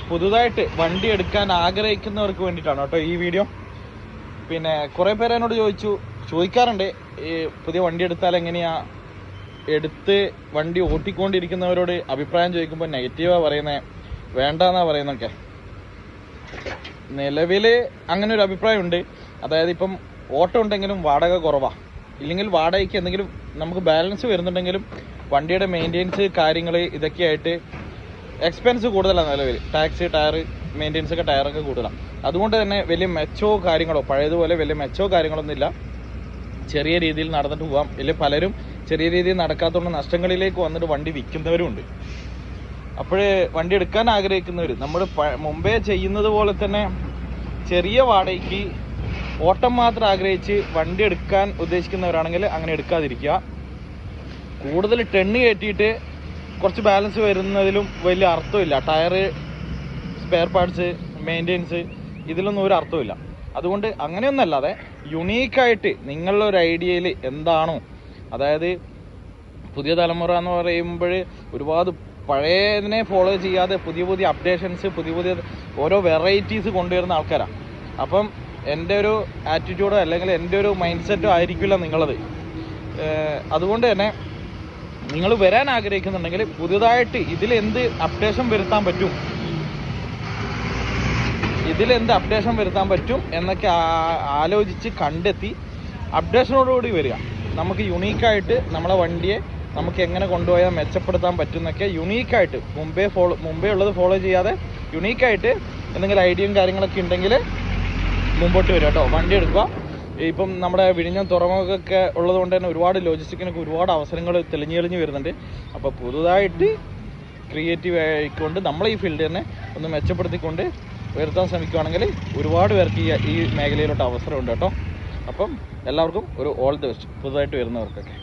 പുതുതായിട്ട് വണ്ടി എടുക്കാൻ ആഗ്രഹിക്കുന്നവർക്ക് വേണ്ടിയിട്ടാണ് കേട്ടോ ഈ വീഡിയോ. പിന്നെ കുറേ പേര് എന്നോട് ചോദിക്കാറുണ്ട് ഈ പുതിയ വണ്ടി എടുത്താൽ എങ്ങനെയാ, എടുത്ത് വണ്ടി ഓട്ടിക്കൊണ്ടിരിക്കുന്നവരോട് അഭിപ്രായം ചോദിക്കുമ്പോൾ നെഗറ്റീവാണ് പറയുന്നത്, വേണ്ടെന്നാ പറയുന്നൊക്കെ. നിലവിൽ അങ്ങനെ ഒരു അഭിപ്രായമുണ്ട്. അതായത് ഇപ്പം ഓട്ടോ ഉണ്ടെങ്കിലും വാടക കുറവാണ്, ഇല്ലെങ്കിൽ വാടകയ്ക്ക് എന്തെങ്കിലും നമുക്ക് ബാലൻസ് വരുന്നുണ്ടെങ്കിലും വണ്ടിയുടെ മെയിൻ്റെനൻസ് കാര്യങ്ങൾ ഇതൊക്കെയായിട്ട് എക്സ്പെൻസ് കൂടുതലാണ്. നിലവിൽ ടാക്സി, ടയർ മെയിൻ്റെനൻസ് ഒക്കെ ടയറൊക്കെ കൂടുതലാണ്. അതുകൊണ്ട് തന്നെ വലിയ മെച്ചോ കാര്യങ്ങളോ പഴയതുപോലെ വലിയ മെച്ചോ കാര്യങ്ങളൊന്നും ഇല്ല. ചെറിയ രീതിയിൽ നടന്നിട്ട് പോകാം. അല്ലെങ്കിൽ പലരും ചെറിയ രീതിയിൽ നടക്കാത്തതുകൊണ്ട് നഷ്ടങ്ങളിലേക്ക് വന്നിട്ട് വണ്ടി വിൽക്കുന്നവരുമുണ്ട്. അപ്പോഴേ വണ്ടി എടുക്കാൻ ആഗ്രഹിക്കുന്നവർ നമ്മൾ മുമ്പേ ചെയ്യുന്നത് പോലെ തന്നെ ചെറിയ വാടകയ്ക്ക് ഓട്ടം മാത്രം ആഗ്രഹിച്ച് വണ്ടി എടുക്കാൻ ഉദ്ദേശിക്കുന്നവരാണെങ്കിൽ അങ്ങനെ എടുക്കാതിരിക്കുക. കൂടുതൽ ടെണ്ണ് കയറ്റിയിട്ട് കുറച്ച് ബാലൻസ് വരുന്നതിലും വലിയ അർത്ഥമില്ല. ടയർ, സ്പെയർ പാർട്സ്, മെയിൻ്റെനൻസ് ഇതിലൊന്നും ഒരു അർത്ഥമില്ല. അതുകൊണ്ട് അങ്ങനെയൊന്നല്ലാതെ യുണീക്കായിട്ട് നിങ്ങളുടെ ഒരു ഐഡിയയിൽ എന്താണോ, അതായത് പുതിയ തലമുറ എന്ന് പറയുമ്പോൾ ഒരുപാട് പഴയതിനെ ഫോളോ ചെയ്യാതെ പുതിയ പുതിയ അപ്ഡേഷൻസ്, പുതിയ ഓരോ വെറൈറ്റീസ് കൊണ്ടുവരുന്ന ആൾക്കാരാണ്. അപ്പം എൻ്റെ ഒരു ആറ്റിറ്റ്യൂഡോ അല്ലെങ്കിൽ എൻ്റെ ഒരു മൈൻഡ് സെറ്റോ ആയിരിക്കില്ല നിങ്ങളത്. അതുകൊണ്ട് തന്നെ നിങ്ങൾ വരാൻ ആഗ്രഹിക്കുന്നുണ്ടെങ്കിൽ പുതുതായിട്ട് ഇതിലെന്ത് അപ്ഡേഷൻ വരുത്താൻ പറ്റും എന്നൊക്കെ ആലോചിച്ച് കണ്ടെത്തി അപ്ഡേഷനോടുകൂടി വരിക. നമുക്ക് യുണീക്കായിട്ട് നമ്മളെ വണ്ടിയെ നമുക്ക് എങ്ങനെ കൊണ്ടുപോയാൽ മെച്ചപ്പെടുത്താൻ പറ്റുന്നൊക്കെ യുണീക്കായിട്ട് മുമ്പേ ഉള്ളത് ഫോളോ ചെയ്യാതെ യുണീക്കായിട്ട് എന്തെങ്കിലും ഐഡിയയും കാര്യങ്ങളൊക്കെ ഉണ്ടെങ്കിൽ മുമ്പോട്ട് വരിക കേട്ടോ. വണ്ടി എടുക്കുക. ഇപ്പം നമ്മുടെ വിഴിഞ്ഞം തുറമുഖമൊക്കെ ഉള്ളതുകൊണ്ട് തന്നെ ഒരുപാട് ലോജിസ്റ്റിക്കിനൊക്കെ ഒരുപാട് അവസരങ്ങൾ തെളിഞ്ഞ് വരുന്നുണ്ട്. അപ്പോൾ പുതുതായിട്ട് ക്രിയേറ്റീവ് ആയിക്കൊണ്ട് നമ്മളെ ഈ ഫീൽഡ് തന്നെ ഒന്ന് മെച്ചപ്പെടുത്തിക്കൊണ്ട് ഉയർത്താൻ ശ്രമിക്കുകയാണെങ്കിൽ ഒരുപാട് പേർക്ക് ഈ മേഖലയിലോട്ട് അവസരമുണ്ട് കേട്ടോ. അപ്പം എല്ലാവർക്കും ഒരു ഓൾ ദി ബെസ്റ്റ് പുതുതായിട്ട് വരുന്നവർക്കൊക്കെ.